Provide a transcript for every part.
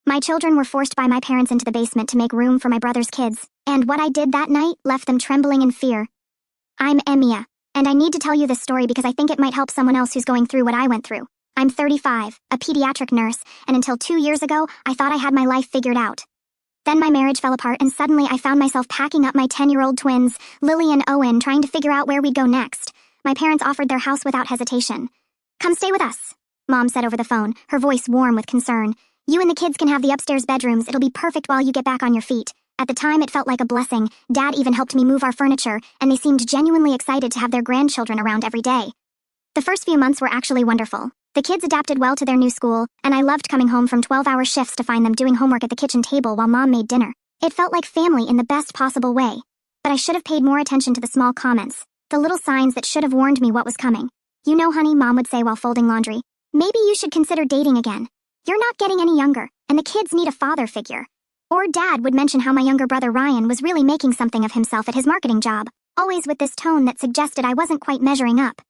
My children were forced by my parents into the basement to make room for my brother's kids, and what I did that night left them trembling in fear. I'm Emiya, and I need to tell you this story because I think it might help someone else who's going through what I went through. I'm 35, a pediatric nurse, and until 2 years ago, I thought I had my life figured out. Then my marriage fell apart, and suddenly I found myself packing up my 10-year-old twins, Lily and Owen, trying to figure out where we'd go next. My parents offered their house without hesitation. "Come stay with us," Mom said over the phone, her voice warm with concern. "You and the kids can have the upstairs bedrooms. It'll be perfect while you get back on your feet." At the time, it felt like a blessing. Dad even helped me move our furniture, and they seemed genuinely excited to have their grandchildren around every day. The first few months were actually wonderful. The kids adapted well to their new school, and I loved coming home from 12-hour shifts to find them doing homework at the kitchen table while Mom made dinner. It felt like family in the best possible way. But I should have paid more attention to the small comments, the little signs that should have warned me what was coming. "You know, honey," Mom would say while folding laundry, "maybe you should consider dating again. You're not getting any younger, and the kids need a father figure." Or Dad would mention how my younger brother Ryan was really making something of himself at his marketing job, always with this tone that suggested I wasn't quite measuring up.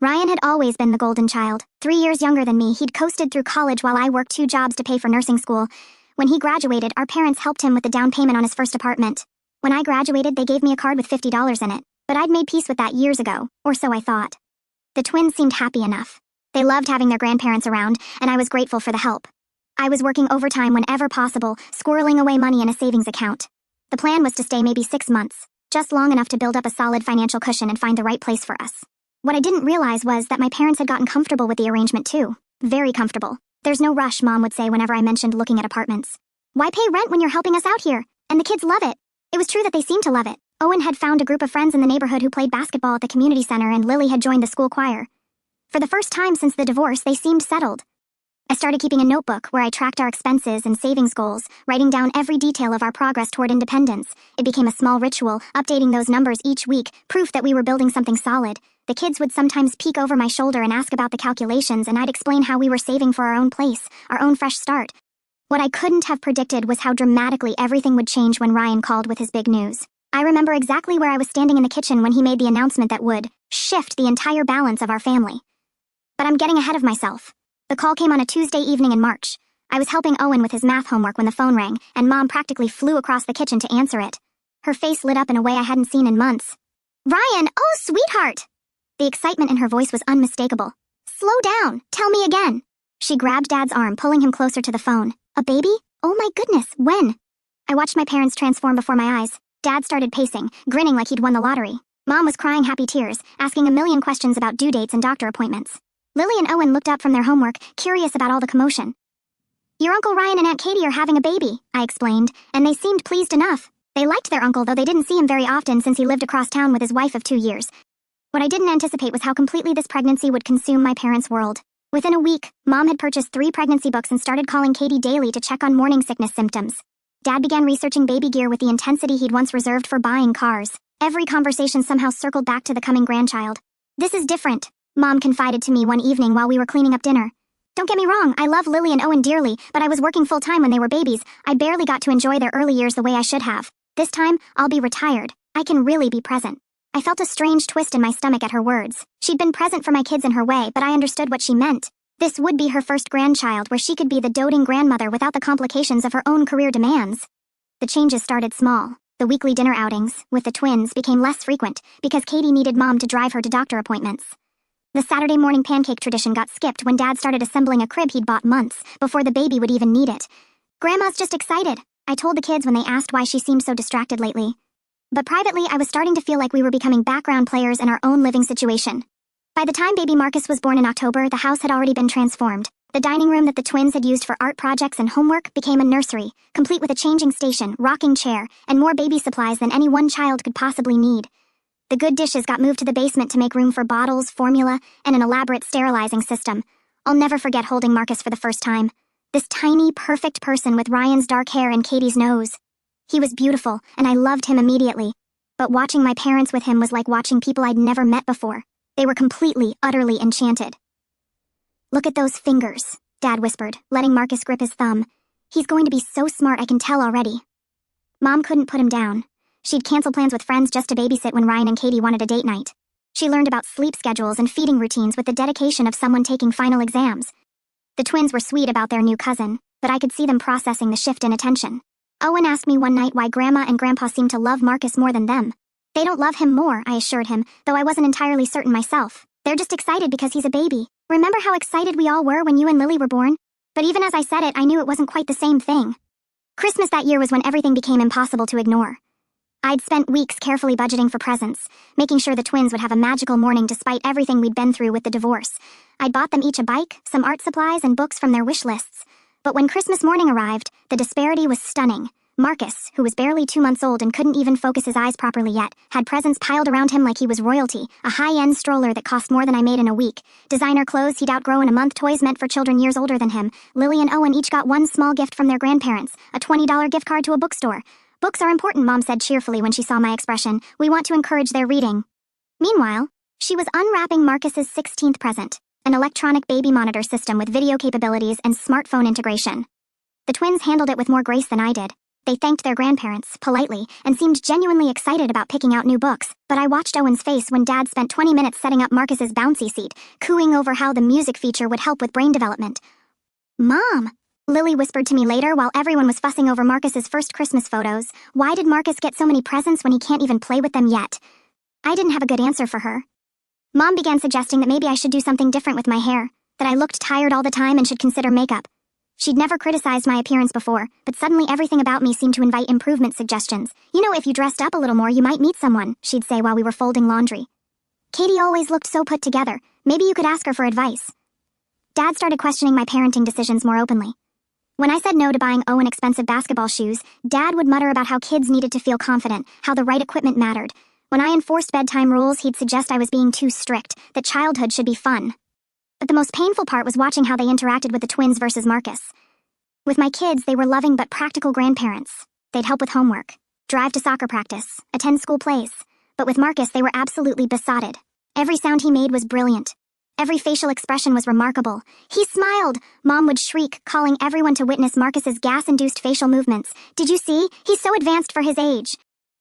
Ryan had always been the golden child. 3 years younger than me, he'd coasted through college while I worked 2 jobs to pay for nursing school. When he graduated, our parents helped him with the down payment on his first apartment. When I graduated, they gave me a card with $50 in it, but I'd made peace with that years ago, or so I thought. The twins seemed happy enough. They loved having their grandparents around, and I was grateful for the help. I was working overtime whenever possible, squirreling away money in a savings account. The plan was to stay maybe 6 months, just long enough to build up a solid financial cushion and find the right place for us. What I didn't realize was that my parents had gotten comfortable with the arrangement too. Very comfortable. "There's no rush," Mom would say whenever I mentioned looking at apartments. "Why pay rent when you're helping us out here? And the kids love it." It was true that they seemed to love it. Owen had found a group of friends in the neighborhood who played basketball at the community center, and Lily had joined the school choir. For the first time since the divorce, they seemed settled. I started keeping a notebook where I tracked our expenses and savings goals, writing down every detail of our progress toward independence. It became a small ritual, updating those numbers each week, proof that we were building something solid. The kids would sometimes peek over my shoulder and ask about the calculations, and I'd explain how we were saving for our own place, our own fresh start. What I couldn't have predicted was how dramatically everything would change when Ryan called with his big news. I remember exactly where I was standing in the kitchen when he made the announcement that would shift the entire balance of our family. But I'm getting ahead of myself. The call came on a Tuesday evening in March. I was helping Owen with his math homework when the phone rang, and Mom practically flew across the kitchen to answer it. Her face lit up in a way I hadn't seen in months. "Ryan, oh, sweetheart!" The excitement in her voice was unmistakable. "Slow down. Tell me again." She grabbed Dad's arm, pulling him closer to the phone. "A baby? Oh my goodness, when?" I watched my parents transform before my eyes. Dad started pacing, grinning like he'd won the lottery. Mom was crying happy tears, asking a million questions about due dates and doctor appointments. Lily and Owen looked up from their homework, curious about all the commotion. "Your Uncle Ryan and Aunt Katie are having a baby," I explained, and they seemed pleased enough. They liked their uncle, though they didn't see him very often since he lived across town with his wife of 2 years. What I didn't anticipate was how completely this pregnancy would consume my parents' world. Within a week, Mom had purchased 3 pregnancy books and started calling Katie daily to check on morning sickness symptoms. Dad began researching baby gear with the intensity he'd once reserved for buying cars. Every conversation somehow circled back to the coming grandchild. "This is different," Mom confided to me one evening while we were cleaning up dinner. "Don't get me wrong, I love Lily and Owen dearly, but I was working full-time when they were babies. I barely got to enjoy their early years the way I should have. This time, I'll be retired. I can really be present." I felt a strange twist in my stomach at her words. She'd been present for my kids in her way, but I understood what she meant. This would be her first grandchild where she could be the doting grandmother without the complications of her own career demands. The changes started small. The weekly dinner outings, with the twins, became less frequent because Katie needed Mom to drive her to doctor appointments. The Saturday morning pancake tradition got skipped when Dad started assembling a crib he'd bought months before the baby would even need it. "Grandma's just excited," I told the kids when they asked why she seemed so distracted lately. But privately, I was starting to feel like we were becoming background players in our own living situation. By the time baby Marcus was born in October, the house had already been transformed. The dining room that the twins had used for art projects and homework became a nursery, complete with a changing station, rocking chair, and more baby supplies than any one child could possibly need. The good dishes got moved to the basement to make room for bottles, formula, and an elaborate sterilizing system. I'll never forget holding Marcus for the first time. This tiny, perfect person with Ryan's dark hair and Katie's nose. He was beautiful, and I loved him immediately. But watching my parents with him was like watching people I'd never met before. They were completely, utterly enchanted. "Look at those fingers," Dad whispered, letting Marcus grip his thumb. "He's going to be so smart, I can tell already." Mom couldn't put him down. She'd cancel plans with friends just to babysit when Ryan and Katie wanted a date night. She learned about sleep schedules and feeding routines with the dedication of someone taking final exams. The twins were sweet about their new cousin. but I could see them processing the shift in attention. Owen asked me one night why Grandma and Grandpa seemed to love Marcus more than them. They don't love him more, I assured him, though I wasn't entirely certain myself. They're just excited because he's a baby. Remember how excited we all were when you and Lily were born? But even as I said it, I knew it wasn't quite the same thing. Christmas that year was when everything became impossible to ignore. I'd spent weeks carefully budgeting for presents, making sure the twins would have a magical morning despite everything we'd been through with the divorce. I'd bought them each a bike, some art supplies, and books from their wish lists. But when Christmas morning arrived, the disparity was stunning. Marcus, who was barely 2 months old and couldn't even focus his eyes properly yet, had presents piled around him like he was royalty, a high-end stroller that cost more than I made in a week, designer clothes he'd outgrow in a month, toys meant for children years older than him. Lily and Owen each got one small gift from their grandparents, a $20 gift card to a bookstore. Books are important, Mom said cheerfully when she saw my expression. We want to encourage their reading. Meanwhile, she was unwrapping Marcus's 16th present, an electronic baby monitor system with video capabilities and smartphone integration. The twins handled it with more grace than I did. They thanked their grandparents, politely, and seemed genuinely excited about picking out new books, but I watched Owen's face when Dad spent 20 minutes setting up Marcus's bouncy seat, cooing over how the music feature would help with brain development. Mom, Lily whispered to me later while everyone was fussing over Marcus's first Christmas photos, why did Marcus get so many presents when he can't even play with them yet? I didn't have a good answer for her. Mom began suggesting that maybe I should do something different with my hair, that I looked tired all the time and should consider makeup. She'd never criticized my appearance before, but suddenly everything about me seemed to invite improvement suggestions. You know, if you dressed up a little more, you might meet someone, she'd say while we were folding laundry. Katie always looked so put together. Maybe you could ask her for advice. Dad started questioning my parenting decisions more openly. When I said no to buying Owen expensive basketball shoes, Dad would mutter about how kids needed to feel confident, how the right equipment mattered. When I enforced bedtime rules, he'd suggest I was being too strict, that childhood should be fun. But the most painful part was watching how they interacted with the twins versus Marcus. With my kids, they were loving but practical grandparents. They'd help with homework, drive to soccer practice, attend school plays. But with Marcus, they were absolutely besotted. Every sound he made was brilliant. Every facial expression was remarkable. He smiled! Mom would shriek, calling everyone to witness Marcus's gas-induced facial movements. Did you see? He's so advanced for his age.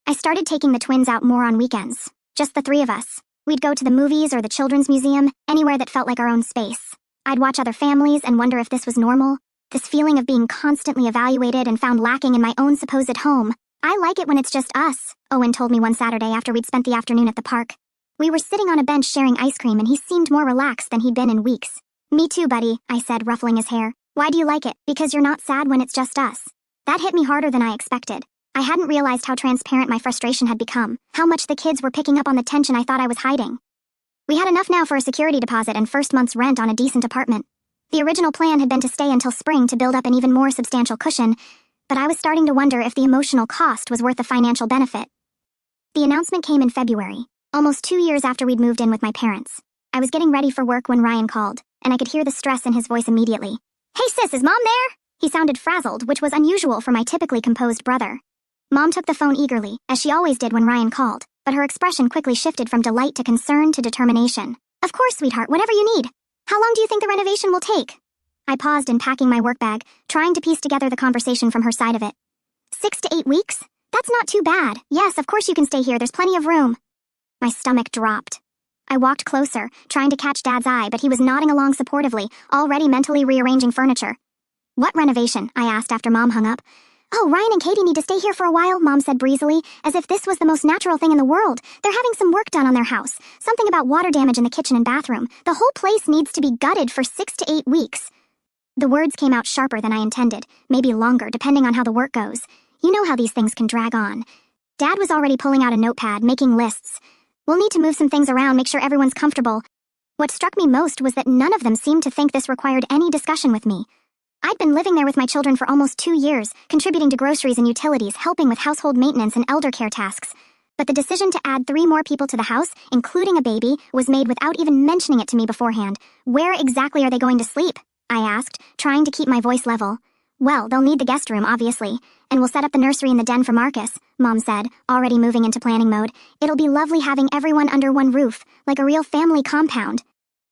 I started taking the twins out more on weekends. Just the three of us. We'd go to the movies or the children's museum, anywhere that felt like our own space. I'd watch other families and wonder if this was normal. This feeling of being constantly evaluated and found lacking in my own supposed home. I like it when it's just us, Owen told me one Saturday after we'd spent the afternoon at the park. We were sitting on a bench sharing ice cream and he seemed more relaxed than he'd been in weeks. Me too, buddy, I said, ruffling his hair. Why do you like it? Because you're not sad when it's just us. That hit me harder than I expected. I hadn't realized how transparent my frustration had become, how much the kids were picking up on the tension I thought I was hiding. We had enough now for a security deposit and first month's rent on a decent apartment. The original plan had been to stay until spring to build up an even more substantial cushion, but I was starting to wonder if the emotional cost was worth the financial benefit. The announcement came in February, almost 2 years after we'd moved in with my parents. I was getting ready for work when Ryan called, and I could hear the stress in his voice immediately. Hey sis, is Mom there? He sounded frazzled, which was unusual for my typically composed brother. Mom took the phone eagerly, as she always did when Ryan called, but her expression quickly shifted from delight to concern to determination. Of course, sweetheart, whatever you need. How long do you think the renovation will take? I paused in packing my work bag, trying to piece together the conversation from her side of it. 6 to 8 weeks? That's not too bad. Yes, of course you can stay here, there's plenty of room. My stomach dropped. I walked closer, trying to catch Dad's eye, but he was nodding along supportively, already mentally rearranging furniture. What renovation? I asked after Mom hung up. Oh, Ryan and Katie need to stay here for a while, Mom said breezily, as if this was the most natural thing in the world. They're having some work done on their house. Something about water damage in the kitchen and bathroom. The whole place needs to be gutted for 6 to 8 weeks. The words came out sharper than I intended, maybe longer, depending on how the work goes. You know how these things can drag on. Dad was already pulling out a notepad, making lists. We'll need to move some things around, make sure everyone's comfortable. What struck me most was that none of them seemed to think this required any discussion with me. I'd been living there with my children for almost 2 years, contributing to groceries and utilities, helping with household maintenance and elder care tasks. But the decision to add 3 more people to the house, including a baby, was made without even mentioning it to me beforehand. Where exactly are they going to sleep? I asked, trying to keep my voice level. Well, they'll need the guest room, obviously, and we'll set up the nursery in the den for Marcus, Mom said, already moving into planning mode. It'll be lovely having everyone under one roof, like a real family compound.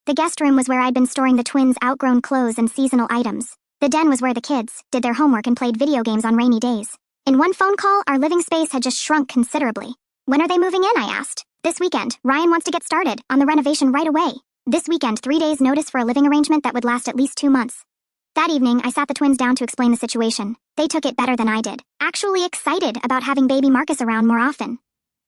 The guest room was where I'd been storing the twins' outgrown clothes and seasonal items. The den was where the kids did their homework and played video games on rainy days. In one phone call, our living space had just shrunk considerably. When are they moving in? I asked. This weekend. Ryan wants to get started on the renovation right away. This weekend, 3 days notice for a living arrangement that would last at least 2 months. That evening, I sat the twins down to explain the situation. They took it better than I did, actually excited about having baby Marcus around more often.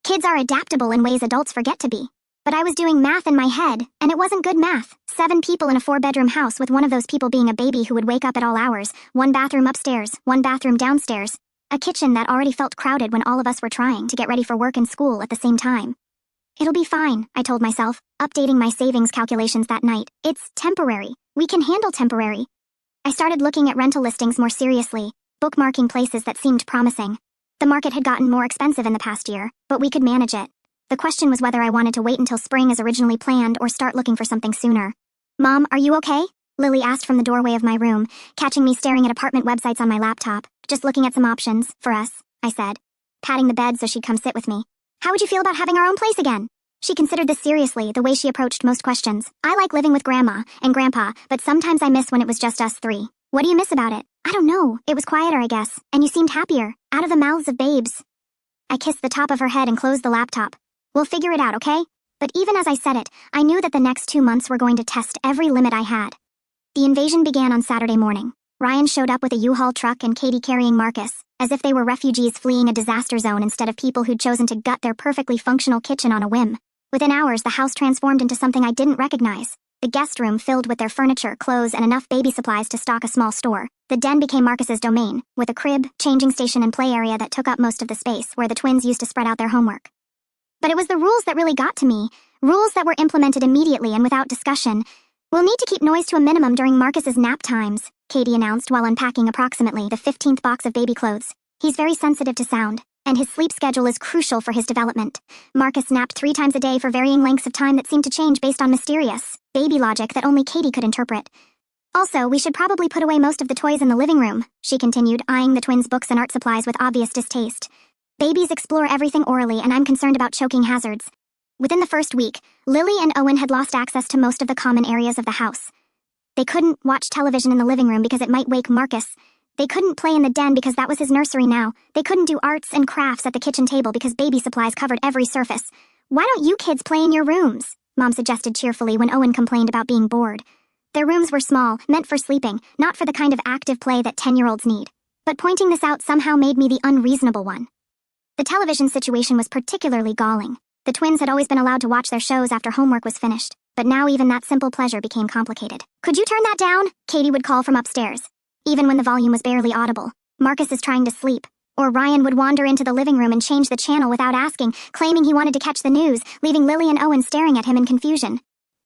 Kids are adaptable in ways adults forget to be. But I was doing math in my head, and it wasn't good math. 7 people in a 4-bedroom house with one of those people being a baby who would wake up at all hours, 1 bathroom upstairs, 1 bathroom downstairs, a kitchen that already felt crowded when all of us were trying to get ready for work and school at the same time. It'll be fine, I told myself, updating my savings calculations that night. It's temporary. We can handle temporary. I started looking at rental listings more seriously, bookmarking places that seemed promising. The market had gotten more expensive in the past year, but we could manage it. The question was whether I wanted to wait until spring as originally planned or start looking for something sooner. Mom, are you okay? Lily asked from the doorway of my room, catching me staring at apartment websites on my laptop. Just looking at some options, for us, I said, patting the bed so she'd come sit with me. How would you feel about having our own place again? She considered this seriously, the way she approached most questions. I like living with Grandma and Grandpa, but sometimes I miss when it was just us 3. What do you miss about it? I don't know. It was quieter, I guess, and you seemed happier, out of the mouths of babes. I kissed the top of her head and closed the laptop. We'll figure it out, okay? But even as I said it, I knew that the next 2 months were going to test every limit I had. The invasion began on Saturday morning. Ryan showed up with a U-Haul truck and Katie carrying Marcus, as if they were refugees fleeing a disaster zone instead of people who'd chosen to gut their perfectly functional kitchen on a whim. Within hours, the house transformed into something I didn't recognize. The guest room filled with their furniture, clothes, and enough baby supplies to stock a small store. The den became Marcus's domain, with a crib, changing station, and play area that took up most of the space, where the twins used to spread out their homework. But it was the rules that really got to me, rules that were implemented immediately and without discussion. We'll need to keep noise to a minimum during Marcus's nap times, Katie announced while unpacking approximately the 15th box of baby clothes. He's very sensitive to sound, and his sleep schedule is crucial for his development. Marcus napped 3 times a day for varying lengths of time that seemed to change based on mysterious, baby logic that only Katie could interpret. Also, we should probably put away most of the toys in the living room, she continued, eyeing the twins' books and art supplies with obvious distaste. Babies explore everything orally, and I'm concerned about choking hazards. Within the first week, Lily and Owen had lost access to most of the common areas of the house. They couldn't watch television in the living room because it might wake Marcus. They couldn't play in the den because that was his nursery now. They couldn't do arts and crafts at the kitchen table because baby supplies covered every surface. Why don't you kids play in your rooms? Mom suggested cheerfully when Owen complained about being bored. Their rooms were small, meant for sleeping, not for the kind of active play that 10-year-olds need. But pointing this out somehow made me the unreasonable one. The television situation was particularly galling. The twins had always been allowed to watch their shows after homework was finished, but now even that simple pleasure became complicated. Could you turn that down? Katie would call from upstairs. Even when the volume was barely audible. Marcus is trying to sleep. Or Ryan would wander into the living room and change the channel without asking, claiming he wanted to catch the news, leaving Lily and Owen staring at him in confusion.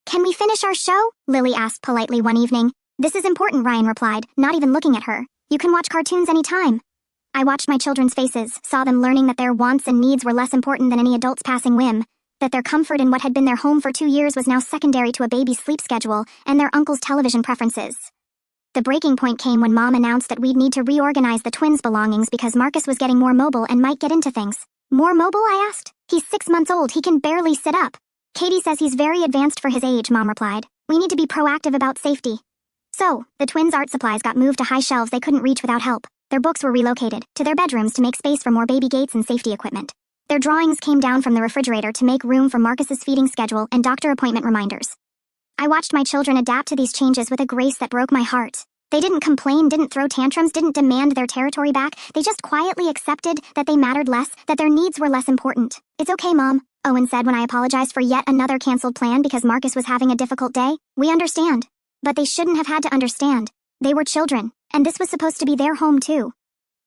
Can we finish our show? Lily asked politely one evening. This is important, Ryan replied, not even looking at her. You can watch cartoons anytime. I watched my children's faces, saw them learning that their wants and needs were less important than any adult's passing whim, that their comfort in what had been their home for 2 years was now secondary to a baby's sleep schedule and their uncle's television preferences. The breaking point came when Mom announced that we'd need to reorganize the twins' belongings because Marcus was getting more mobile and might get into things. More mobile, I asked? He's 6 months old, he can barely sit up. Katie says he's very advanced for his age, Mom replied. We need to be proactive about safety. So, the twins' art supplies got moved to high shelves they couldn't reach without help. Their books were relocated to their bedrooms to make space for more baby gates and safety equipment. Their drawings came down from the refrigerator to make room for Marcus's feeding schedule and doctor appointment reminders. I watched my children adapt to these changes with a grace that broke my heart. They didn't complain, didn't throw tantrums, didn't demand their territory back. They just quietly accepted that they mattered less, that their needs were less important. It's okay, Mom, Owen said when I apologized for yet another canceled plan because Marcus was having a difficult day. We understand. But they shouldn't have had to understand. They were children, and this was supposed to be their home too.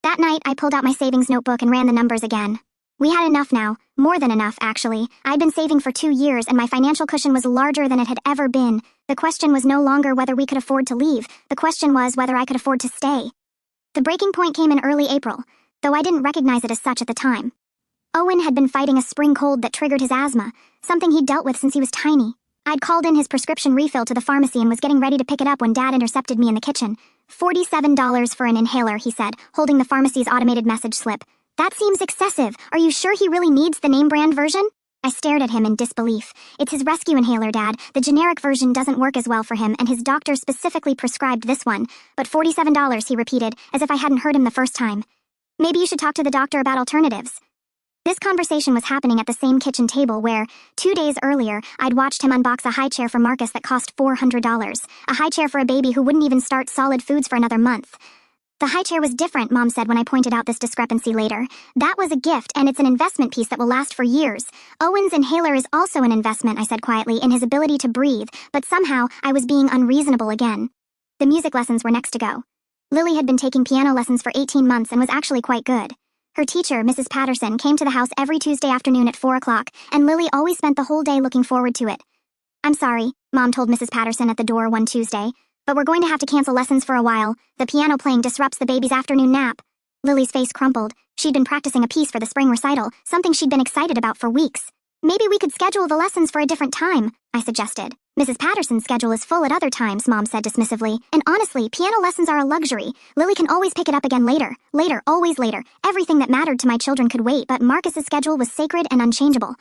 That night, I pulled out my savings notebook and ran the numbers again. We had enough now, more than enough, actually. I'd been saving for 2 years and my financial cushion was larger than it had ever been. The question was no longer whether we could afford to leave. The question was whether I could afford to stay. The breaking point came in early April, though I didn't recognize it as such at the time. Owen had been fighting a spring cold that triggered his asthma, something he'd dealt with since he was tiny. I'd called in his prescription refill to the pharmacy and was getting ready to pick it up when Dad intercepted me in the kitchen. $47 for an inhaler, he said, holding the pharmacy's automated message slip. That seems excessive. Are you sure he really needs the name-brand version? I stared at him in disbelief. It's his rescue inhaler, Dad. The generic version doesn't work as well for him, and his doctor specifically prescribed this one. But $47, he repeated, as if I hadn't heard him the first time. Maybe you should talk to the doctor about alternatives. This conversation was happening at the same kitchen table where, 2 days earlier, I'd watched him unbox a high chair for Marcus that cost $400. A high chair for a baby who wouldn't even start solid foods for another month. The high chair was different, Mom said when I pointed out this discrepancy later. That was a gift, and it's an investment piece that will last for years. Owen's inhaler is also an investment, I said quietly, in his ability to breathe, but somehow I was being unreasonable again. The music lessons were next to go. Lily had been taking piano lessons for 18 months and was actually quite good. Her teacher, Mrs. Patterson, came to the house every Tuesday afternoon at 4 o'clock, and Lily always spent the whole day looking forward to it. "I'm sorry," Mom told Mrs. Patterson at the door one Tuesday, "but we're going to have to cancel lessons for a while. The piano playing disrupts the baby's afternoon nap." Lily's face crumpled. She'd been practicing a piece for the spring recital, something she'd been excited about for weeks. "Maybe we could schedule the lessons for a different time," I suggested. "Mrs. Patterson's schedule is full at other times," Mom said dismissively. "And honestly, piano lessons are a luxury. Lily can always pick it up again later. Later, always later. Everything that mattered to my children could wait, but Marcus's schedule was sacred and unchangeable."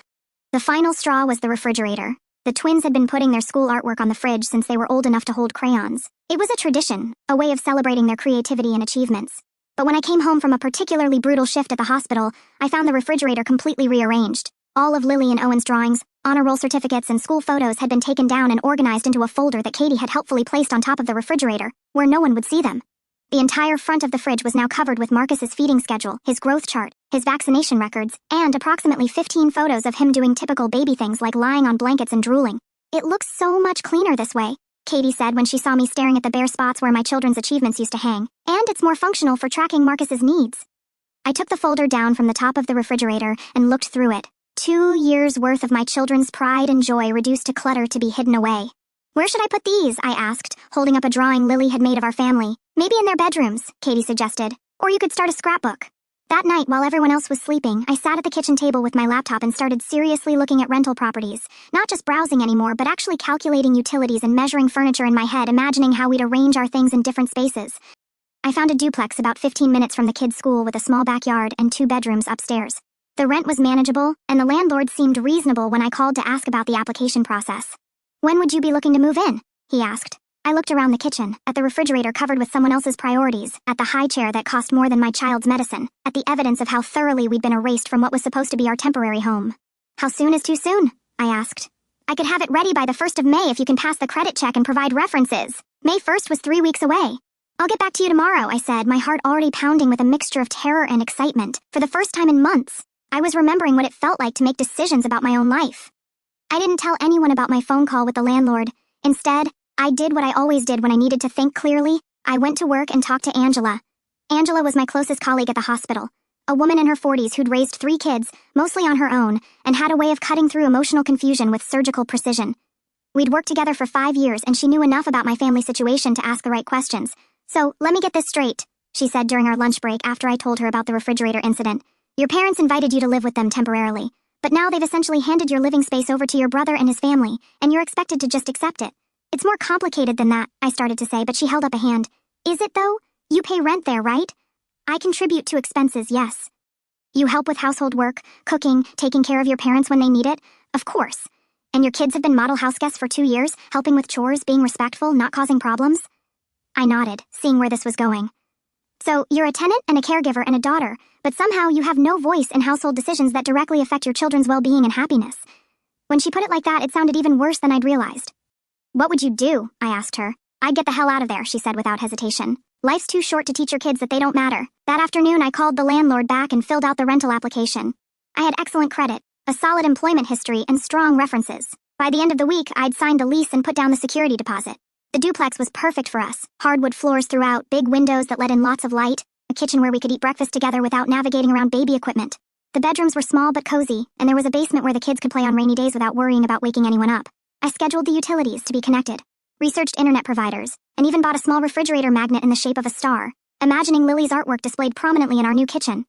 The final straw was the refrigerator. The twins had been putting their school artwork on the fridge since they were old enough to hold crayons. It was a tradition, a way of celebrating their creativity and achievements. But when I came home from a particularly brutal shift at the hospital, I found the refrigerator completely rearranged. All of Lily and Owen's drawings, honor roll certificates, and school photos had been taken down and organized into a folder that Katie had helpfully placed on top of the refrigerator, where no one would see them. The entire front of the fridge was now covered with Marcus's feeding schedule, his growth chart, his vaccination records, and approximately 15 photos of him doing typical baby things like lying on blankets and drooling. "It looks so much cleaner this way," Katie said when she saw me staring at the bare spots where my children's achievements used to hang, "and it's more functional for tracking Marcus's needs." I took the folder down from the top of the refrigerator and looked through it. 2 years' worth of my children's pride and joy reduced to clutter to be hidden away. "Where should I put these?" I asked, holding up a drawing Lily had made of our family. "Maybe in their bedrooms," Katie suggested. "Or you could start a scrapbook." That night, while everyone else was sleeping, I sat at the kitchen table with my laptop and started seriously looking at rental properties. Not just browsing anymore, but actually calculating utilities and measuring furniture in my head, imagining how we'd arrange our things in different spaces. I found a duplex about 15 minutes from the kids' school with a small backyard and 2 bedrooms upstairs. The rent was manageable, and the landlord seemed reasonable when I called to ask about the application process. "When would you be looking to move in?" he asked. I looked around the kitchen, at the refrigerator covered with someone else's priorities, at the high chair that cost more than my child's medicine, at the evidence of how thoroughly we'd been erased from what was supposed to be our temporary home. "How soon is too soon?" I asked. "I could have it ready by the 1st of May if you can pass the credit check and provide references." May 1st was 3 weeks away. "I'll get back to you tomorrow," I said, my heart already pounding with a mixture of terror and excitement. For the first time in months, I was remembering what it felt like to make decisions about my own life. I didn't tell anyone about my phone call with the landlord. Instead, I did what I always did when I needed to think clearly. I went to work and talked to Angela. Angela was my closest colleague at the hospital, a woman in her 40s who'd raised 3 kids, mostly on her own, and had a way of cutting through emotional confusion with surgical precision. We'd worked together for 5 years, and she knew enough about my family situation to ask the right questions. "So, let me get this straight," she said during our lunch break after I told her about the refrigerator incident. "Your parents invited you to live with them temporarily, but now they've essentially handed your living space over to your brother and his family, and you're expected to just accept it." "It's more complicated than that," I started to say, but she held up a hand. "Is it, though? You pay rent there, right?" "I contribute to expenses, yes." "You help with household work, cooking, taking care of your parents when they need it?" "Of course." "And your kids have been model house guests for 2 years, helping with chores, being respectful, not causing problems?" I nodded, seeing where this was going. "So, you're a tenant and a caregiver and a daughter, but somehow you have no voice in household decisions that directly affect your children's well-being and happiness." When she put it like that, it sounded even worse than I'd realized. "What would you do?" I asked her. "I'd get the hell out of there," she said without hesitation. "Life's too short to teach your kids that they don't matter." That afternoon, I called the landlord back and filled out the rental application. I had excellent credit, a solid employment history, and strong references. By the end of the week, I'd signed the lease and put down the security deposit. The duplex was perfect for us. Hardwood floors throughout, big windows that let in lots of light, a kitchen where we could eat breakfast together without navigating around baby equipment. The bedrooms were small but cozy, and there was a basement where the kids could play on rainy days without worrying about waking anyone up. I scheduled the utilities to be connected, researched internet providers, and even bought a small refrigerator magnet in the shape of a star, imagining Lily's artwork displayed prominently in our new kitchen.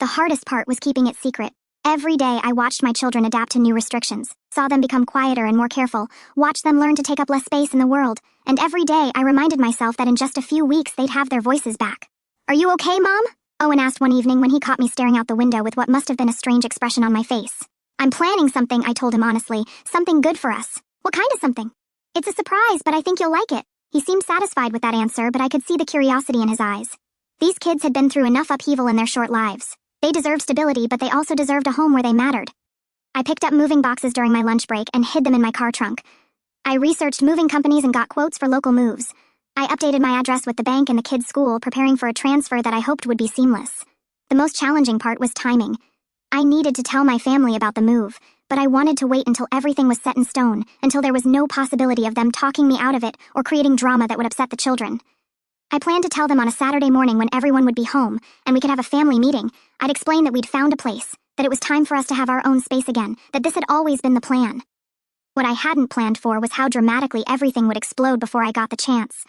The hardest part was keeping it secret. Every day I watched my children adapt to new restrictions, saw them become quieter and more careful, watched them learn to take up less space in the world, and every day I reminded myself that in just a few weeks they'd have their voices back. "Are you okay, Mom?" Owen asked one evening when he caught me staring out the window with what must have been a strange expression on my face. "I'm planning something," I told him honestly, "something good for us." "What kind of something?" "It's a surprise, but I think you'll like it." He seemed satisfied with that answer, but I could see the curiosity in his eyes. These kids had been through enough upheaval in their short lives. They deserved stability, but they also deserved a home where they mattered. I picked up moving boxes during my lunch break and hid them in my car trunk. I researched moving companies and got quotes for local moves. I updated my address with the bank and the kids' school, preparing for a transfer that I hoped would be seamless. The most challenging part was timing. I needed to tell my family about the move, but I wanted to wait until everything was set in stone, until there was no possibility of them talking me out of it or creating drama that would upset the children. I planned to tell them on a Saturday morning when everyone would be home, and we could have a family meeting. I'd explain that we'd found a place, that it was time for us to have our own space again, that this had always been the plan. What I hadn't planned for was how dramatically everything would explode before I got the chance.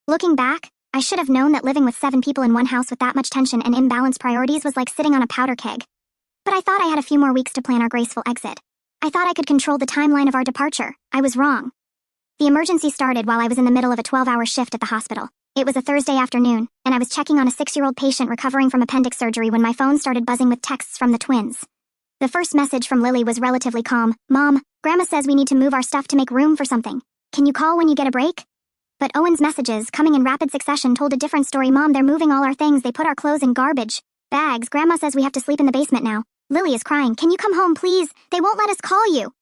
Looking back, I should have known that living with 7 people in one house with that much tension and imbalanced priorities was like sitting on a powder keg. But I thought I had a few more weeks to plan our graceful exit. I thought I could control the timeline of our departure. I was wrong. The emergency started while I was in the middle of a 12-hour shift at the hospital. It was a Thursday afternoon, and I was checking on a 6-year-old patient recovering from appendix surgery when my phone started buzzing with texts from the twins. The first message from Lily was relatively calm. "Mom, Grandma says we need to move our stuff to make room for something. Can you call when you get a break?" But Owen's messages, coming in rapid succession, told a different story. "Mom, they're moving all our things. They put our clothes in garbage bags. Grandma says we have to sleep in the basement now. Lily is crying. Can you come home, please? They won't let us call you."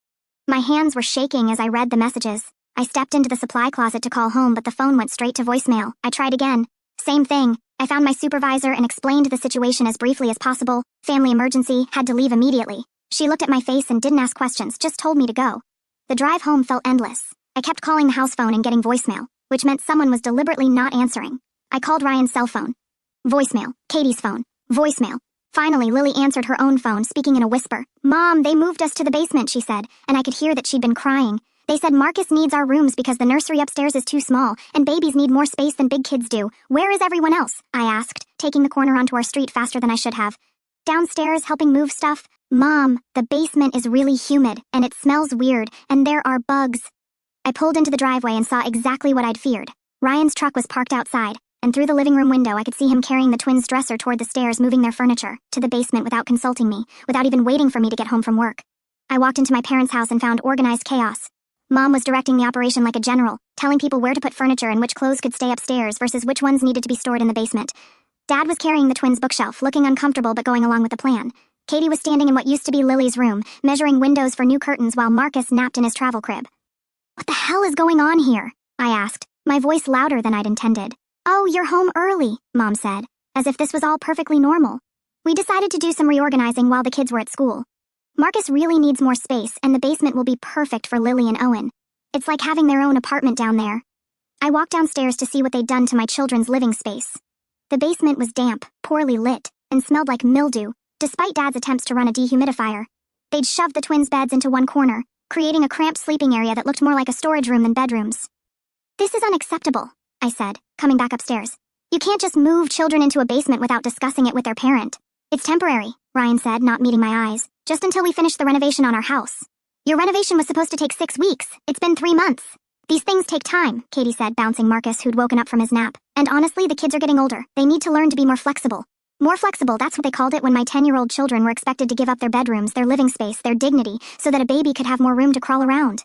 My hands were shaking as I read the messages. I stepped into the supply closet to call home, but the phone went straight to voicemail. I tried again. Same thing. I found my supervisor and explained the situation as briefly as possible. Family emergency, had to leave immediately. She looked at my face and didn't ask questions, just told me to go. The drive home felt endless. I kept calling the house phone and getting voicemail, which meant someone was deliberately not answering. I called Ryan's cell phone. Voicemail. Katie's phone. Voicemail. Finally, Lily answered her own phone, speaking in a whisper. "Mom, they moved us to the basement," she said, and I could hear that she'd been crying. "They said Marcus needs our rooms because the nursery upstairs is too small, and babies need more space than big kids do. Where is everyone else?" I asked, taking the corner onto our street faster than I should have. "Downstairs, helping move stuff." "Mom, the basement is really humid, and it smells weird, and there are bugs." I pulled into the driveway and saw exactly what I'd feared. Ryan's truck was parked outside, and through the living room window I could see him carrying the twins' dresser toward the stairs, moving their furniture to the basement without consulting me, without even waiting for me to get home from work. I walked into my parents' house and found organized chaos. Mom was directing the operation like a general, telling people where to put furniture and which clothes could stay upstairs versus which ones needed to be stored in the basement. Dad was carrying the twins' bookshelf, looking uncomfortable but going along with the plan. Katie was standing in what used to be Lily's room, measuring windows for new curtains while Marcus napped in his travel crib. "What the hell is going on here?" I asked, my voice louder than I'd intended. "Oh, you're home early," Mom said, as if this was all perfectly normal. "We decided to do some reorganizing while the kids were at school. Marcus really needs more space, and the basement will be perfect for Lily and Owen. It's like having their own apartment down there." I walked downstairs to see what they'd done to my children's living space. The basement was damp, poorly lit, and smelled like mildew, despite Dad's attempts to run a dehumidifier. They'd shoved the twins' beds into one corner, creating a cramped sleeping area that looked more like a storage room than bedrooms. "This is unacceptable," I said, coming back upstairs. "You can't just move children into a basement without discussing it with their parent." "It's temporary," Ryan said, not meeting my eyes, "just until we finish the renovation on our house." "Your renovation was supposed to take 6 weeks. It's been 3 months." "These things take time," Katie said, bouncing Marcus, who'd woken up from his nap. "And honestly, the kids are getting older. They need to learn to be more flexible." More flexible, that's what they called it when my 10-year-old children were expected to give up their bedrooms, their living space, their dignity, so that a baby could have more room to crawl around.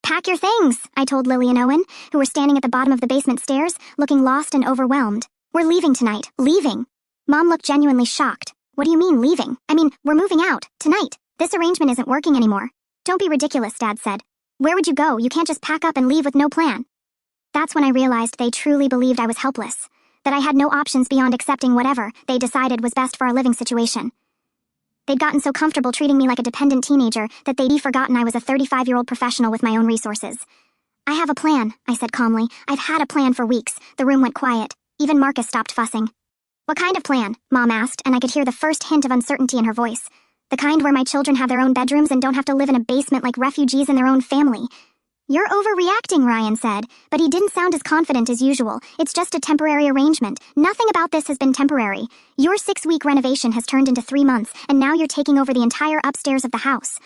"Pack your things," I told Lily and Owen, who were standing at the bottom of the basement stairs, looking lost and overwhelmed. "We're leaving tonight. Leaving." Mom looked genuinely shocked. "What do you mean, leaving?" "I mean, we're moving out. Tonight. This arrangement isn't working anymore." "Don't be ridiculous," Dad said. "Where would you go? You can't just pack up and leave with no plan." That's when I realized they truly believed I was helpless, that I had no options beyond accepting whatever they decided was best for our living situation. They'd gotten so comfortable treating me like a dependent teenager that they'd forgotten I was a 35-year-old professional with my own resources. "I have a plan," I said calmly. "I've had a plan for weeks." The room went quiet. Even Marcus stopped fussing. "What kind of plan?" Mom asked, and I could hear the first hint of uncertainty in her voice. "The kind where my children have their own bedrooms and don't have to live in a basement like refugees in their own family." "You're overreacting," Ryan said, but he didn't sound as confident as usual. "It's just a temporary arrangement. Nothing about this has been temporary. Your 6-week renovation has turned into 3 months, and now you're taking over the entire upstairs of the house.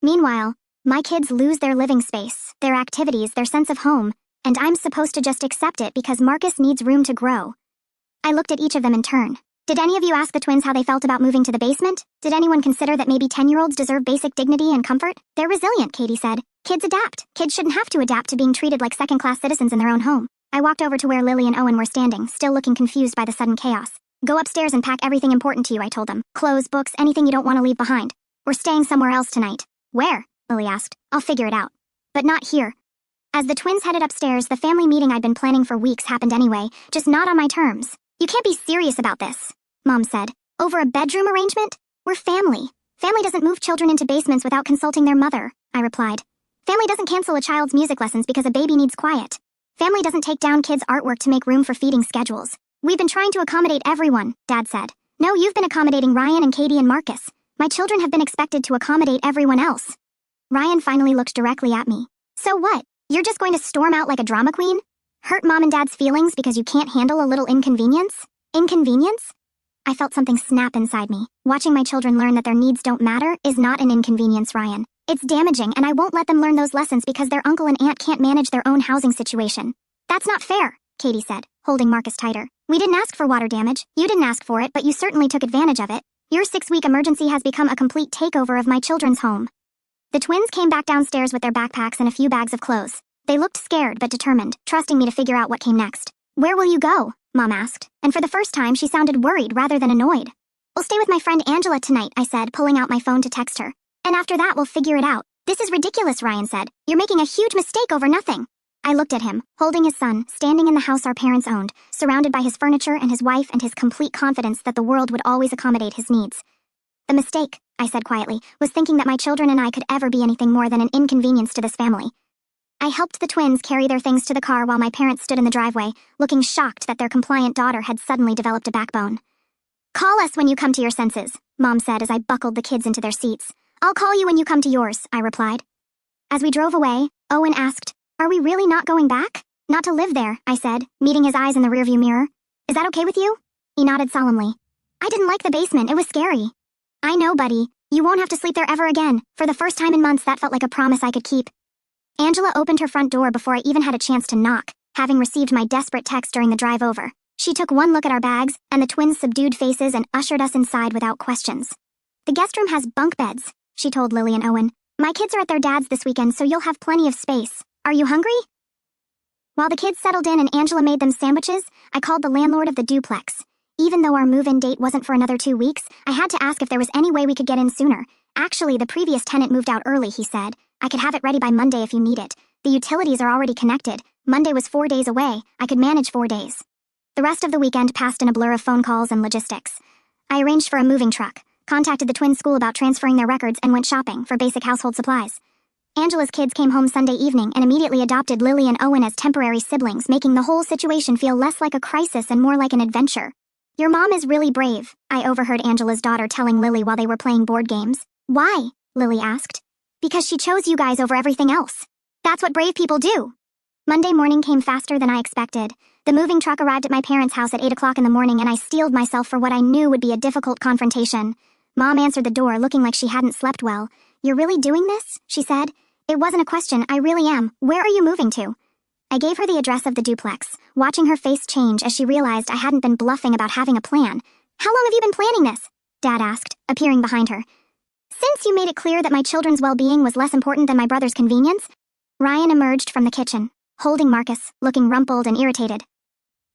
Meanwhile, my kids lose their living space, their activities, their sense of home, and I'm supposed to just accept it because Marcus needs room to grow." I looked at each of them in turn. "Did any of you ask the twins how they felt about moving to the basement? Did anyone consider that maybe 10-year-olds deserve basic dignity and comfort? They're resilient," Katie said. "Kids adapt. Kids shouldn't have to adapt to being treated like second-class citizens in their own home." I walked over to where Lily and Owen were standing, still looking confused by the sudden chaos. Go upstairs and pack everything important to you, I told them. Clothes, books, anything you don't want to leave behind. We're staying somewhere else tonight. Where? Lily asked. I'll figure it out. But not here. As the twins headed upstairs, the family meeting I'd been planning for weeks happened anyway, just not on my terms. You can't be serious about this, Mom said. Over a bedroom arrangement? We're family. Family doesn't move children into basements without consulting their mother, I replied. Family doesn't cancel a child's music lessons because a baby needs quiet. Family doesn't take down kids' artwork to make room for feeding schedules. We've been trying to accommodate everyone, Dad said. No, you've been accommodating Ryan and Katie and Marcus. My children have been expected to accommodate everyone else. Ryan finally looked directly at me. So what? You're just going to storm out like a drama queen? Hurt Mom and Dad's feelings because you can't handle a little inconvenience? Inconvenience? I felt something snap inside me. Watching my children learn that their needs don't matter is not an inconvenience, Ryan. It's damaging, and I won't let them learn those lessons because their uncle and aunt can't manage their own housing situation. That's not fair, Katie said, holding Marcus tighter. We didn't ask for water damage. You didn't ask for it, but you certainly took advantage of it. Your 6-week emergency has become a complete takeover of my children's home. The twins came back downstairs with their backpacks and a few bags of clothes. They looked scared but determined, trusting me to figure out what came next. Where will you go? Mom asked, and for the first time she sounded worried rather than annoyed. We'll stay with my friend Angela tonight, I said, pulling out my phone to text her. And after that we'll figure it out. This is ridiculous, Ryan said. You're making a huge mistake over nothing. I looked at him, holding his son, standing in the house our parents owned, surrounded by his furniture and his wife and his complete confidence that the world would always accommodate his needs. The mistake, I said quietly, was thinking that my children and I could ever be anything more than an inconvenience to this family. I helped the twins carry their things to the car while my parents stood in the driveway, looking shocked that their compliant daughter had suddenly developed a backbone. Call us when you come to your senses, Mom said as I buckled the kids into their seats. I'll call you when you come to yours, I replied. As we drove away, Owen asked, Are we really not going back? Not to live there, I said, meeting his eyes in the rearview mirror. Is that okay with you? He nodded solemnly. I didn't like the basement, it was scary. I know, buddy. You won't have to sleep there ever again. For the first time in months, that felt like a promise I could keep. Angela opened her front door before I even had a chance to knock, having received my desperate text during the drive over. She took one look at our bags and the twins' subdued faces and ushered us inside without questions. The guest room has bunk beds, she told Lily and Owen. My kids are at their dad's this weekend, so you'll have plenty of space. Are you hungry? While the kids settled in and Angela made them sandwiches, I called the landlord of the duplex. Even though our move-in date wasn't for another 2 weeks, I had to ask if there was any way we could get in sooner. Actually, the previous tenant moved out early, he said. I could have it ready by Monday if you need it. The utilities are already connected. Monday was 4 days away. I could manage 4 days. The rest of the weekend passed in a blur of phone calls and logistics. I arranged for a moving truck, contacted the twins' school about transferring their records, and went shopping for basic household supplies. Angela's kids came home Sunday evening and immediately adopted Lily and Owen as temporary siblings, making the whole situation feel less like a crisis and more like an adventure. Your mom is really brave, I overheard Angela's daughter telling Lily while they were playing board games. Why? Lily asked. Because she chose you guys over everything else. That's what brave people do. Monday morning came faster than I expected. The moving truck arrived at my parents' house at 8 o'clock in the morning and I steeled myself for what I knew would be a difficult confrontation. Mom answered the door looking like she hadn't slept well. You're really doing this? She said. It wasn't a question, I really am. Where are you moving to? I gave her the address of the duplex, watching her face change as she realized I hadn't been bluffing about having a plan. How long have you been planning this? Dad asked, appearing behind her. Since you made it clear that my children's well-being was less important than my brother's convenience, Ryan emerged from the kitchen, holding Marcus, looking rumpled and irritated.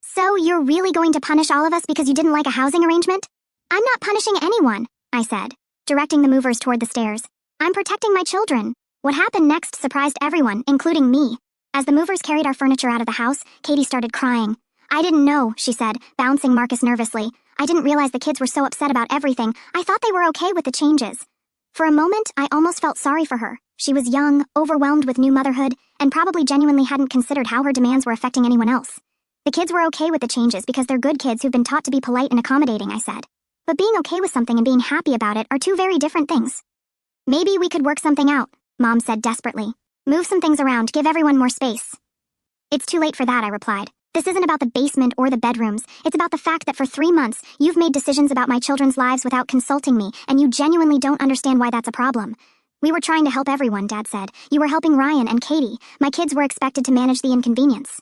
So you're really going to punish all of us because you didn't like a housing arrangement? I'm not punishing anyone, I said, directing the movers toward the stairs. I'm protecting my children. What happened next surprised everyone, including me. As the movers carried our furniture out of the house, Katie started crying. I didn't know, she said, bouncing Marcus nervously. I didn't realize the kids were so upset about everything. I thought they were okay with the changes. For a moment, I almost felt sorry for her. She was young, overwhelmed with new motherhood, and probably genuinely hadn't considered how her demands were affecting anyone else. The kids were okay with the changes because they're good kids who've been taught to be polite and accommodating, I said. But being okay with something and being happy about it are two very different things. Maybe we could work something out, Mom said desperately. Move some things around, give everyone more space. It's too late for that, I replied. This isn't about the basement or the bedrooms. It's about the fact that for 3 months, you've made decisions about my children's lives without consulting me, and you genuinely don't understand why that's a problem. We were trying to help everyone, Dad said. You were helping Ryan and Katie. My kids were expected to manage the inconvenience.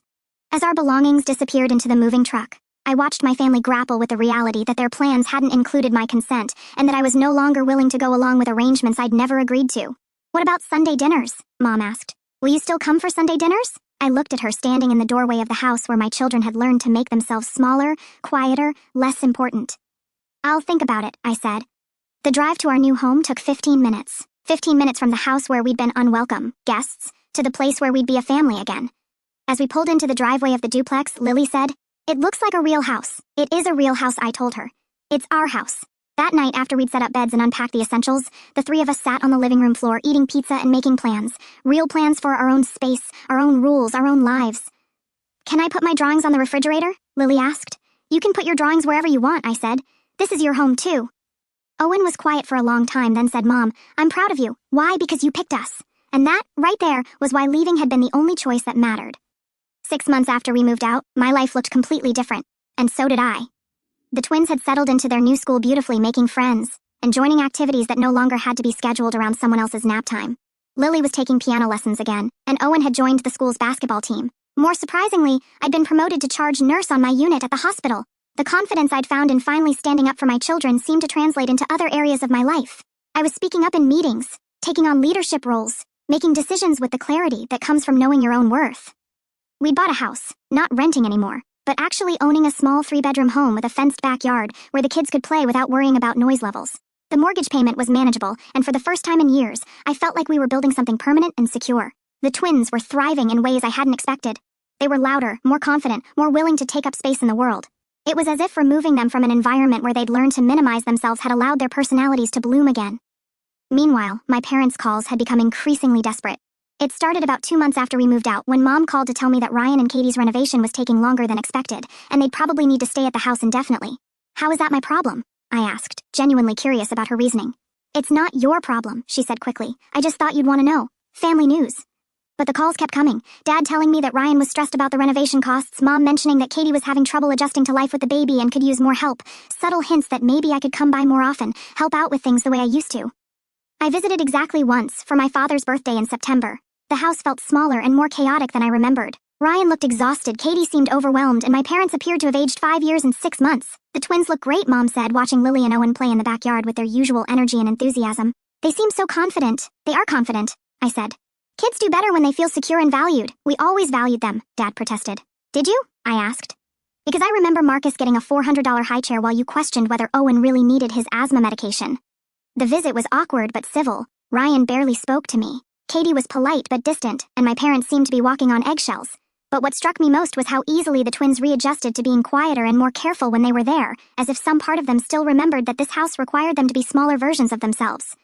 As our belongings disappeared into the moving truck, I watched my family grapple with the reality that their plans hadn't included my consent, and that I was no longer willing to go along with arrangements I'd never agreed to. What about Sunday dinners? Mom asked. Will you still come for Sunday dinners? I looked at her standing in the doorway of the house where my children had learned to make themselves smaller, quieter, less important. "I'll think about it," I said. The drive to our new home took 15 minutes. 15 minutes from the house where we'd been unwelcome guests to the place where we'd be a family again. As we pulled into the driveway of the duplex, Lily said, "It looks like a real house." "It is a real house," I told her. "It's our house." That night, after we'd set up beds and unpacked the essentials, the three of us sat on the living room floor eating pizza and making plans. Real plans for our own space, our own rules, our own lives. "Can I put my drawings on the refrigerator?" Lily asked. "You can put your drawings wherever you want," I said. "This is your home too." Owen was quiet for a long time, then said, "Mom, I'm proud of you." "Why? Because you picked us." And that, right there, was why leaving had been the only choice that mattered. 6 months after we moved out, my life looked completely different. And so did I. The twins had settled into their new school beautifully, making friends, and joining activities that no longer had to be scheduled around someone else's nap time. Lily was taking piano lessons again, and Owen had joined the school's basketball team. More surprisingly, I'd been promoted to charge nurse on my unit at the hospital. The confidence I'd found in finally standing up for my children seemed to translate into other areas of my life. I was speaking up in meetings, taking on leadership roles, making decisions with the clarity that comes from knowing your own worth. We bought a house, not renting anymore, but actually owning a small 3-bedroom home with a fenced backyard where the kids could play without worrying about noise levels. The mortgage payment was manageable, and for the first time in years, I felt like we were building something permanent and secure. The twins were thriving in ways I hadn't expected. They were louder, more confident, more willing to take up space in the world. It was as if removing them from an environment where they'd learned to minimize themselves had allowed their personalities to bloom again. Meanwhile, my parents' calls had become increasingly desperate. It started about 2 months after we moved out when Mom called to tell me that Ryan and Katie's renovation was taking longer than expected, and they'd probably need to stay at the house indefinitely. "How is that my problem?" I asked, genuinely curious about her reasoning. "It's not your problem," she said quickly. "I just thought you'd want to know. Family news." But the calls kept coming. Dad telling me that Ryan was stressed about the renovation costs, Mom mentioning that Katie was having trouble adjusting to life with the baby and could use more help, subtle hints that maybe I could come by more often, help out with things the way I used to. I visited exactly once, for my father's birthday in September. The house felt smaller and more chaotic than I remembered. Ryan looked exhausted, Katie seemed overwhelmed, and my parents appeared to have aged 5 years and 6 months. "The twins look great," Mom said, watching Lily and Owen play in the backyard with their usual energy and enthusiasm. "They seem so confident." "They are confident," I said. "Kids do better when they feel secure and valued." "We always valued them," Dad protested. "Did you?" I asked. "Because I remember Marcus getting a $400 high chair while you questioned whether Owen really needed his asthma medication." The visit was awkward but civil. Ryan barely spoke to me. Katie was polite but distant, and my parents seemed to be walking on eggshells. But what struck me most was how easily the twins readjusted to being quieter and more careful when they were there, as if some part of them still remembered that this house required them to be smaller versions of themselves.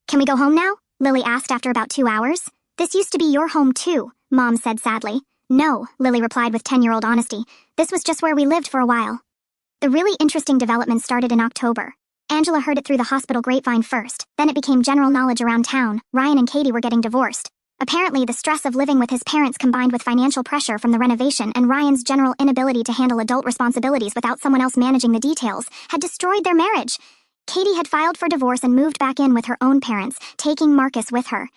"Can we go home now?" Lily asked after about 2 hours. "This used to be your home too," Mom said sadly. "No," Lily replied with 10-year-old honesty. "This was just where we lived for a while." The really interesting development started in October. Angela heard it through the hospital grapevine first, then it became general knowledge around town. Ryan and Katie were getting divorced. Apparently, the stress of living with his parents combined with financial pressure from the renovation and Ryan's general inability to handle adult responsibilities without someone else managing the details had destroyed their marriage. Katie had filed for divorce and moved back in with her own parents, taking Marcus with her.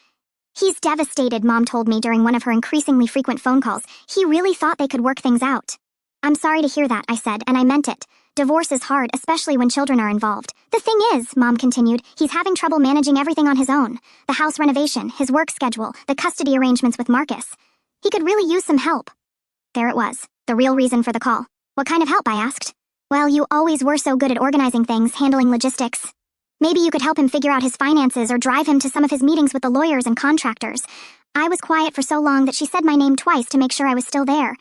"He's devastated," Mom told me during one of her increasingly frequent phone calls. "He really thought they could work things out." "I'm sorry to hear that," I said, and I meant it. Divorce is hard, especially when children are involved. "The thing is," Mom continued, "he's having trouble managing everything on his own. The house renovation, his work schedule, the custody arrangements with Marcus. He could really use some help." There it was, the real reason for the call. "What kind of help?" I asked. "Well, you always were so good at organizing things, handling logistics. Maybe you could help him figure out his finances or drive him to some of his meetings with the lawyers and contractors." I was quiet for so long that she said my name twice to make sure I was still there.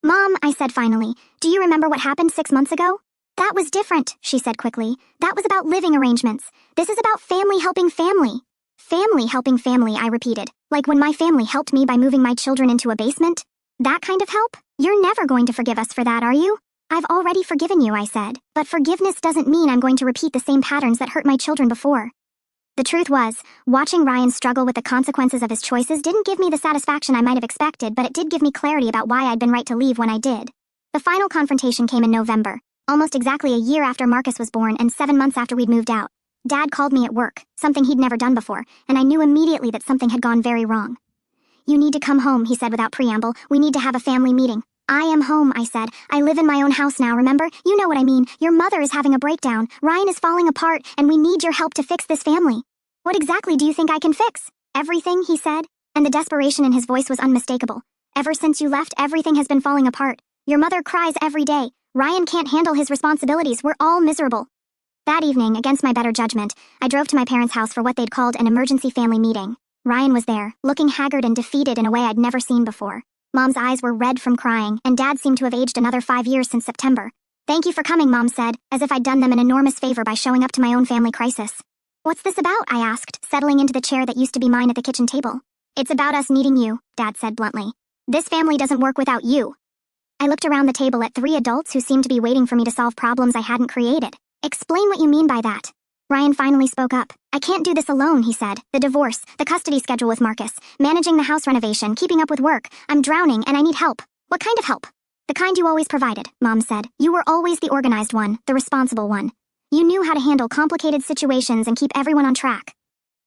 "Mom," I said finally, "do you remember what happened 6 months ago?" "That was different," she said quickly. "That was about living arrangements. This is about family helping family." "Family helping family," I repeated. "Like when my family helped me by moving my children into a basement? That kind of help? You're never going to forgive us for that, are you?" "I've already forgiven you," I said. "But forgiveness doesn't mean I'm going to repeat the same patterns that hurt my children before." The truth was, watching Ryan struggle with the consequences of his choices didn't give me the satisfaction I might have expected, but it did give me clarity about why I'd been right to leave when I did. The final confrontation came in November, almost exactly a year after Marcus was born and 7 months after we'd moved out. Dad called me at work, something he'd never done before, and I knew immediately that something had gone very wrong. "You need to come home," he said without preamble. "We need to have a family meeting." "I am home," I said. "I live in my own house now, remember? You know what I mean. Your mother is having a breakdown, Ryan is falling apart, and we need your help to fix this family." "What exactly do you think I can fix?" "Everything," he said, and the desperation in his voice was unmistakable. Ever since you left, everything has been falling apart. Your mother cries every day. Ryan can't handle his responsibilities. We're all miserable." That evening, against my better judgment, I drove to my parents' house for what they'd called an emergency family meeting. Ryan was there, looking haggard and defeated in a way I'd never seen before. Mom's eyes were red from crying, and Dad seemed to have aged another 5 years since September. "Thank you for coming," Mom said, as if I'd done them an enormous favor by showing up to my own family crisis. "What's this about?" I asked, settling into the chair that used to be mine at the kitchen table. "It's about us needing you," Dad said bluntly. "This family doesn't work without you." I looked around the table at 3 adults who seemed to be waiting for me to solve problems I hadn't created. "Explain what you mean by that." Ryan finally spoke up. "I can't do this alone," he said. "The divorce, the custody schedule with Marcus, managing the house renovation, keeping up with work. I'm drowning and I need help." "What kind of help?" "The kind you always provided," Mom said. "You were always the organized one, the responsible one. You knew how to handle complicated situations and keep everyone on track."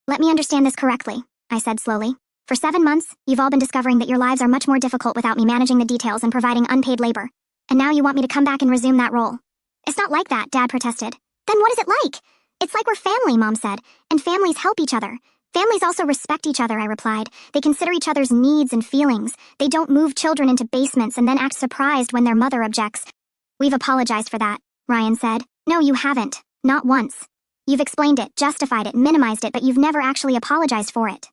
"Let me understand this correctly," I said slowly. "For 7 months, you've all been discovering that your lives are much more difficult without me managing the details and providing unpaid labor. And now you want me to come back and resume that role." "It's not like that," Dad protested. "Then what is it like?" "It's like we're family," Mom said, "and families help each other. Families also respect each other," I replied. "They consider each other's needs and feelings. They don't move children into basements and then act surprised when their mother objects." "We've apologized for that," Ryan said. "No, you haven't. Not once. You've explained it, justified it, minimized it, but you've never actually apologized for it."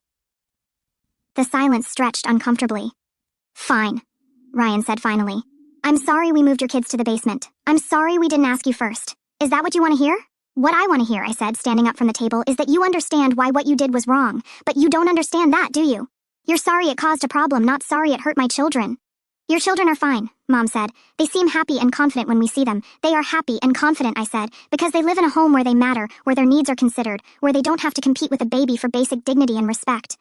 The silence stretched uncomfortably. "Fine," Ryan said finally. "I'm sorry we moved your kids to the basement. I'm sorry we didn't ask you first. Is that what you want to hear?" "What I want to hear," I said, standing up from the table, "is that you understand why what you did was wrong. But you don't understand that, do you? You're sorry it caused a problem, not sorry it hurt my children." "Your children are fine," Mom said. "They seem happy and confident when we see them." "They are happy and confident," I said, "because they live in a home where they matter, where their needs are considered, where they don't have to compete with a baby for basic dignity and respect."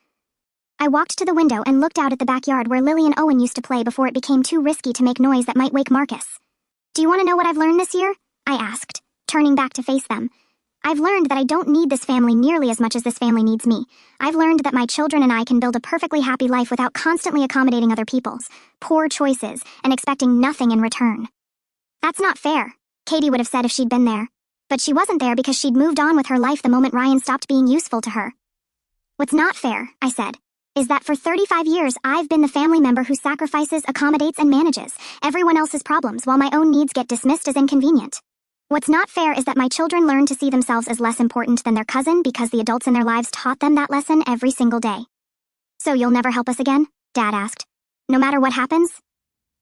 I walked to the window and looked out at the backyard where Lily and Owen used to play before it became too risky to make noise that might wake Marcus. "Do you want to know what I've learned this year?" I asked, turning back to face them. "I've learned that I don't need this family nearly as much as this family needs me. I've learned that my children and I can build a perfectly happy life without constantly accommodating other people's poor choices and expecting nothing in return." "That's not fair," Katie would have said if she'd been there. But she wasn't there because she'd moved on with her life the moment Ryan stopped being useful to her. "What's not fair," I said, "is that for 35 years I've been the family member who sacrifices, accommodates, and manages everyone else's problems while my own needs get dismissed as inconvenient. What's not fair is that my children learn to see themselves as less important than their cousin because the adults in their lives taught them that lesson every single day." "So you'll never help us again?" Dad asked. "No matter what happens?"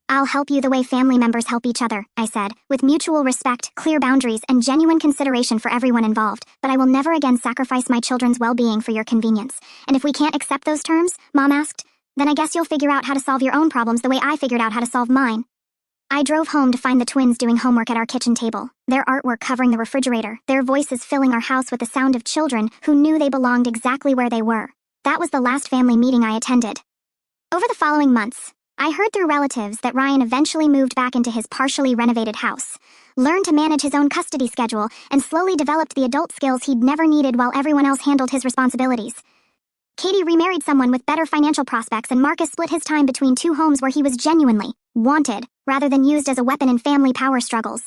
"I'll help you the way family members help each other," I said, "with mutual respect, clear boundaries, and genuine consideration for everyone involved, but I will never again sacrifice my children's well-being for your convenience. And if we can't accept those terms," Mom asked, "then I guess you'll figure out how to solve your own problems the way I figured out how to solve mine." I drove home to find the twins doing homework at our kitchen table, their artwork covering the refrigerator, their voices filling our house with the sound of children who knew they belonged exactly where they were. That was the last family meeting I attended. Over the following months, I heard through relatives that Ryan eventually moved back into his partially renovated house, learned to manage his own custody schedule, and slowly developed the adult skills he'd never needed while everyone else handled his responsibilities. Katie remarried someone with better financial prospects, and Marcus split his time between 2 homes where he was genuinely wanted, rather than used as a weapon in family power struggles.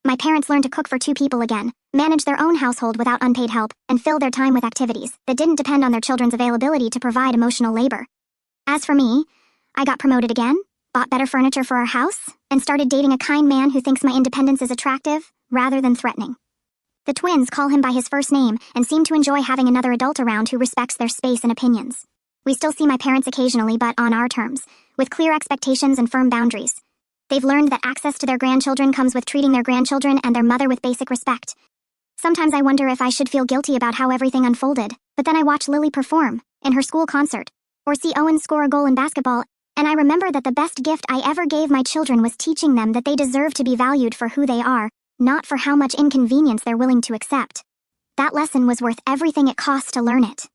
My parents learned to cook for 2 people again, manage their own household without unpaid help, and fill their time with activities that didn't depend on their children's availability to provide emotional labor. As for me, I got promoted again, bought better furniture for our house, and started dating a kind man who thinks my independence is attractive, rather than threatening. The twins call him by his first name and seem to enjoy having another adult around who respects their space and opinions. We still see my parents occasionally, but on our terms, with clear expectations and firm boundaries. They've learned that access to their grandchildren comes with treating their grandchildren and their mother with basic respect. Sometimes I wonder if I should feel guilty about how everything unfolded, but then I watch Lily perform in her school concert, or see Owen score a goal in basketball, and I remember that the best gift I ever gave my children was teaching them that they deserve to be valued for who they are, not for how much inconvenience they're willing to accept. That lesson was worth everything it cost to learn it.